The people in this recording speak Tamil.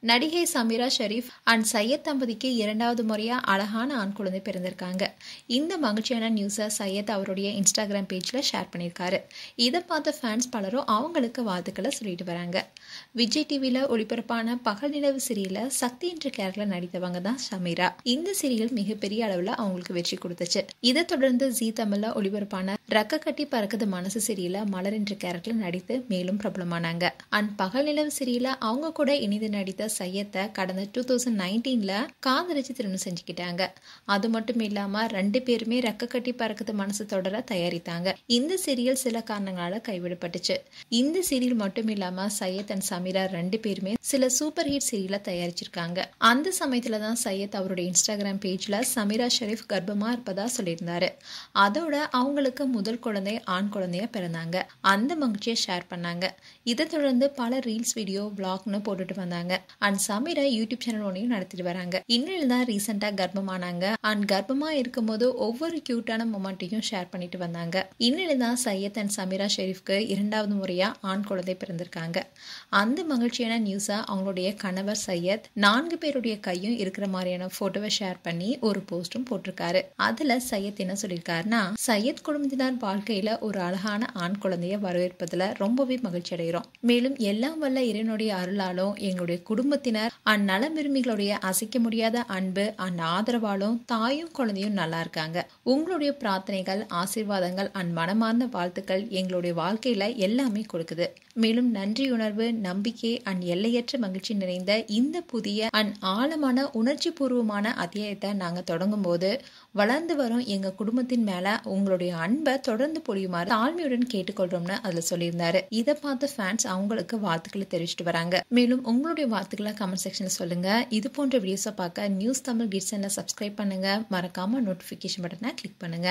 நடிகை சமீரா ஷெரீப் அண்ட் சையத் தம்பதிக்கு இரண்டாவது முறையா அழகான ஆண் குழந்தை பிறந்திருக்காங்க. இந்த மகிழ்ச்சியான நியூஸை சையத் அவருடைய இன்ஸ்டாகிராம் பேஜ்ல ஷேர் பண்ணியிருக்காரு. இதை பார்த்த ஃபேன்ஸ் பலரும் அவங்களுக்கு வாழ்த்துக்களை சொல்லிட்டு வராங்க. விஜய் டிவியில ஒளிபரப்பான பகல் நிலவு சீரியல்ல சக்தி என்ற கேரக்டர்ல நடித்தவங்க தான் சமீரா. இந்த சீரியல் மிகப்பெரிய அளவுல அவங்களுக்கு வெற்றி கொடுத்துச்சு. இதை தொடர்ந்து ஜீ தமிழ்ல ஒளிபரப்பான ரக்க கட்டி பறக்குது மனசு சீரியல்ல மலர் என்ற கேரக்டர்ல நடித்து மேலும் பிரபலமானாங்க. அண்ட் பகல் நிலவு சீரியல்ல அவங்க கூட இணைந்து நடித்த சையத்தை கடந்த 2019ல காதலிச்சு திருமணம் செஞ்சுக்கிட்டாங்க. அது மட்டும் இல்லாம 2 பேருமே ரக்க கட்டி பறக்குது மனசு தொடர தயாரித்தாங்க. இந்த சீரியல் சில காரணங்களால கைவிடப்பட்டுச்சு. இந்த சீரியல் மட்டும் இல்லாம சையத் அண்ட் சமீரா 2 பேருமே சில சூப்பர் ஹிட் சீரியலை தயாரிச்சிருக்காங்க. அந்த சமயத்துல தான் சையத் அவருடைய இன்ஸ்டாகிராம் பேஜ்ல சமீரா ஷெரீப் கர்ப்பமா இருப்பதா சொல்லியிருந்தாரு. அதோட அவங்களுக்கு முதல் குழந்தை ஆண் குழந்தையா பிறந்தாங்க. அந்த மகிழ்ச்சியை ஷேர் பண்ணாங்க. இதை தொடர்ந்து பல ரீல்ஸ், வீடியோ, விளாக்னு போட்டுட்டு வந்தாங்க. அண்ட் சமீரா யூடியூப் சேனல் ஒன்றையும் நடத்திட்டு வராங்க. இன்னில் தான் ரீசெண்டா கர்ப்பமானாங்க. அண்ட் கர்ப்பமா இருக்கும் போது ஒவ்வொரு கியூட்டான மொமெண்ட்டையும் ஷேர் பண்ணிட்டு வந்தாங்க. இன்னில் தான் சையத் அண்ட் சமீரா ஷெரீப்க்கு இரண்டாவது முறையா ஆண் குழந்தை பிறந்திருக்காங்க. அந்த மகிழ்ச்சியான நியூஸை அவங்களுடைய கணவர் சையத் 4 பேருடைய கையும் இருக்கிற மாதிரியான போட்டோவை ஷேர் பண்ணி ஒரு போஸ்டும் போட்டிருக்காரு. அதுல சையத் என்ன சொல்லியிருக்காருன்னா, சையத் குடும்பத்தினர் வாழ்க்கையில ஒரு அழகான ஆண் குழந்தைய வரவேற்பதுல ரொம்பவே மகிழ்ச்சி அடைகிறோம். மேலும் எல்லாம் வல்ல இறைவனுடைய அருளாலும் எங்களுடைய குடும்பத்தினர் நலம் விரும்பிகளுடைய அசைக்க முடியாத அன்பு ஆதரவாலும் தாயும் குழந்தையும் நல்லா இருக்காங்க. உங்களுடைய பிரார்த்தனைகள், ஆசீர்வாதங்கள் மனமார்ந்த வாழ்த்துக்கள் எங்களுடைய வாழ்க்கையில எல்லாமே கொடுக்குது. மேலும் நன்றியுணர்வு, நம்பிக்கை எல்லையற்ற மகிழ்ச்சி நிறைந்த இந்த புதிய ஆழமான உணர்ச்சி பூர்வமான அத்தியாயத்தை நாங்க தொடங்கும் போது வளர்ந்து வரும் எங்க குடும்பத்தின் மேல உங்களுடைய அன்பை தொடர்ந்து பொழியுமாறு தாழ்மையுடன் கேட்டுக்கொள்றோம்னு அதுல சொல்லியிருந்தாரு. இதை பார்த்த ஃபேன்ஸ் அவங்களுக்கு வாழ்த்துக்களை தெரிவிச்சுட்டு வராங்க. மேலும் உங்களுடைய வாழ்த்துக்களை கமெண்ட் செக்ஷன்ல சொல்லுங்க. இது போன்ற வீடியோஸை பார்க்க நியூஸ் தமிழ் கிட்ஸ் சேனலை சப்ஸ்கிரைப் பண்ணுங்க. மறக்காம நோட்டிபிகேஷன் பட்டனை கிளிக் பண்ணுங்க.